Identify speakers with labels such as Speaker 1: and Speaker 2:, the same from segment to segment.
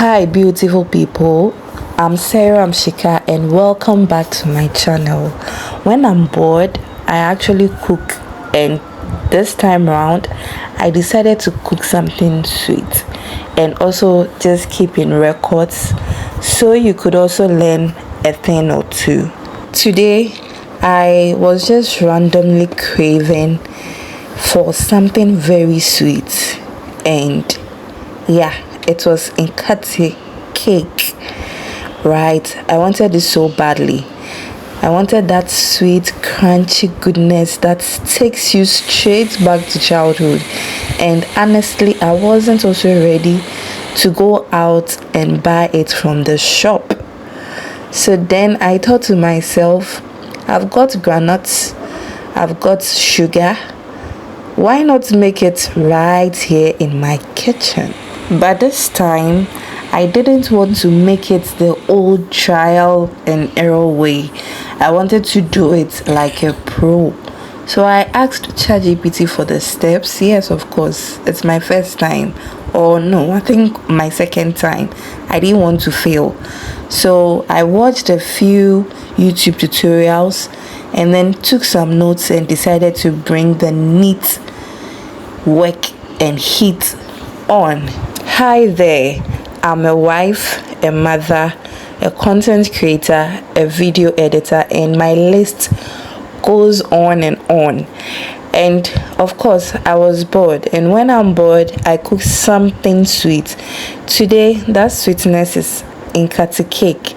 Speaker 1: Hi beautiful people, I'm Sarah Amshika and welcome back to my channel. When I'm bored, I actually cook, and this time around I decided to cook something sweet and also just keeping records so you could also learn a thing or two. Today I was just randomly craving for something very sweet, and yeah, it was Nkati Cake, right? I wanted it so badly. I wanted that sweet, crunchy goodness that takes you straight back to childhood. And honestly, I wasn't also ready to go out and buy it from the shop. So then I thought to myself, I've got groundnuts, I've got sugar. Why not make it right here in my kitchen? But this time, I didn't want to make it the old trial and error way. I wanted to do it like a pro. So I asked ChatGPT for the steps. Yes, of course, it's my first time. Or no, I think my second time. I didn't want to fail. So I watched a few YouTube tutorials and then took some notes and decided to bring the neat work and heat on. Hi there, I'm a wife, a mother, a content creator, a video editor, and my list goes on and on. And of course, I was bored, and when I'm bored, I cook something sweet. Today, that sweetness is Nkati Cake.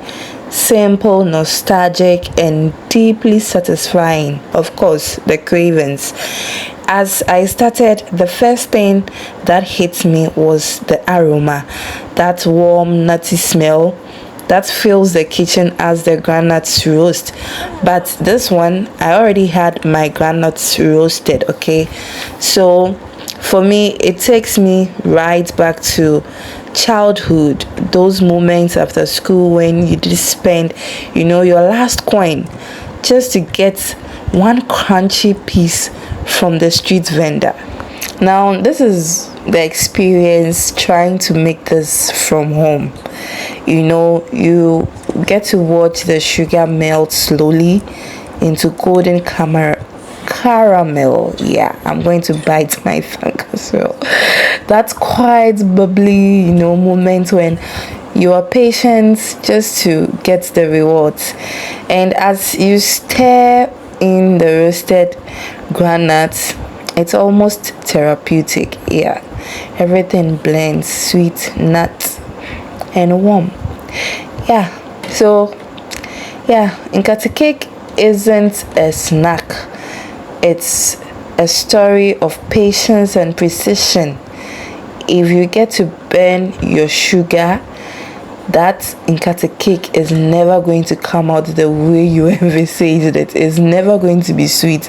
Speaker 1: Simple, nostalgic, and deeply satisfying. Of course, the cravings. As I started, the first thing that hit me was the aroma, that warm, nutty smell that fills the kitchen as the groundnuts roast. But this one, I already had my groundnuts roasted, okay? So for me, it takes me right back to childhood, those moments after school when you did spend, your last coin just to get one crunchy piece from the street vendor. Now, this is the experience trying to make this from home. You get to watch the sugar melt slowly into golden caramel. Yeah, I'm going to bite my tongue as well. That's quite bubbly, moment when you are patient just to get the rewards. And as you stir in the roasted groundnuts, it's almost therapeutic. Yeah, everything blends, sweet, nut, and warm. Yeah, so Nkati Cake isn't a snack, it's a story of patience and precision. If you get to burn your sugar, that Nkati Cake is never going to come out the way you envisaged it. It's never going to be sweet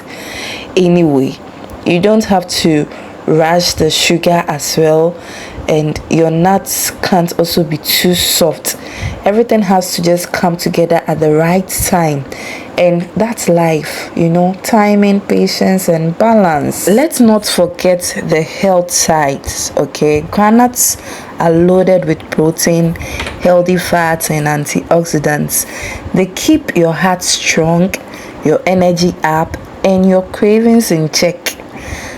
Speaker 1: anyway. You don't have to rush the sugar as well, and your nuts can't also be too soft. Everything has to just come together at the right time, and that's life, timing, patience, and balance. Let's not forget the health sides, okay? Groundnuts are loaded with protein, healthy fats, and antioxidants. They keep your heart strong, your energy up, and your cravings in check.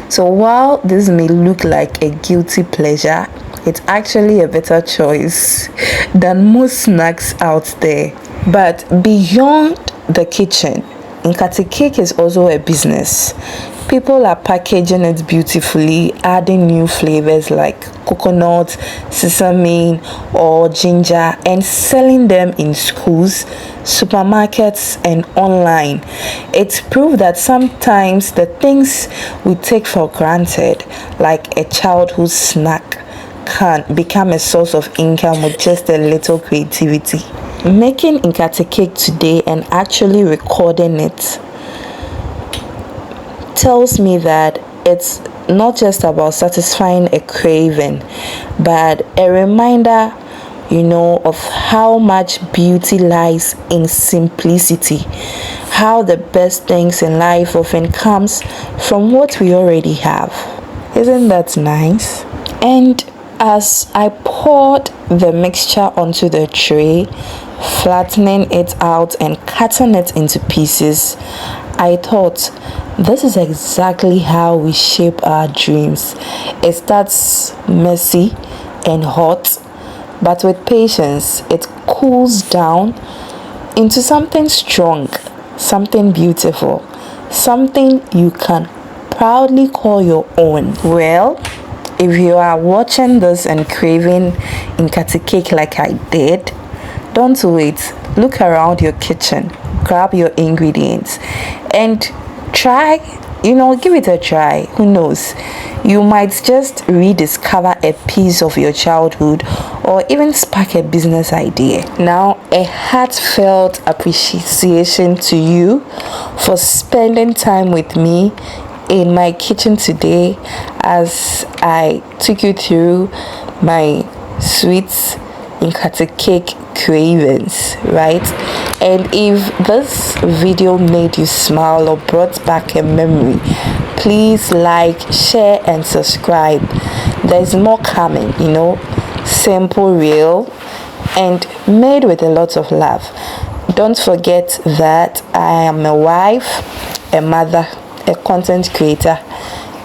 Speaker 1: So while this may look like a guilty pleasure, it's actually a better choice than most snacks out there. But beyond the kitchen, Nkati Cake is also a business. People are packaging it beautifully, adding new flavors like coconut, sesame, or ginger, and selling them in schools, supermarkets, and online. It's proof that sometimes the things we take for granted, like a childhood snack, can become a source of income with just a little creativity. Making Nkati Cake today and actually recording it tells me that it's not just about satisfying a craving, but a reminder, of how much beauty lies in simplicity, how the best things in life often comes from what we already have. Isn't that nice? And as I poured the mixture onto the tray, flattening it out and cutting it into pieces, I thought this is exactly how we shape our dreams. It starts messy and hot, but with patience, it cools down into something strong, something beautiful, something you can proudly call your own. Well, if you are watching this and craving Nkati Cake like I did, don't wait. Look around your kitchen, grab your ingredients, and try, give it a try. Who knows? You might just rediscover a piece of your childhood or even spark a business idea. Now, a heartfelt appreciation to you for spending time with me in my kitchen today as I took you through my sweets Nkati Cake cravings, right? And if this video made you smile or brought back a memory, please like, share and subscribe. There's more coming, simple, real, and made with a lot of love. Don't forget that I am a wife, a mother, a content creator,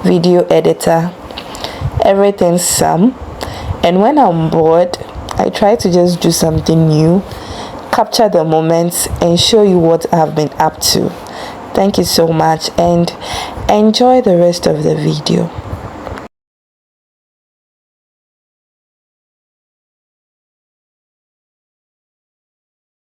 Speaker 1: video editor, everything some. And when I'm bored, I try to just do something new, capture the moments and show you what I've been up to. Thank you so much and enjoy the rest of the video.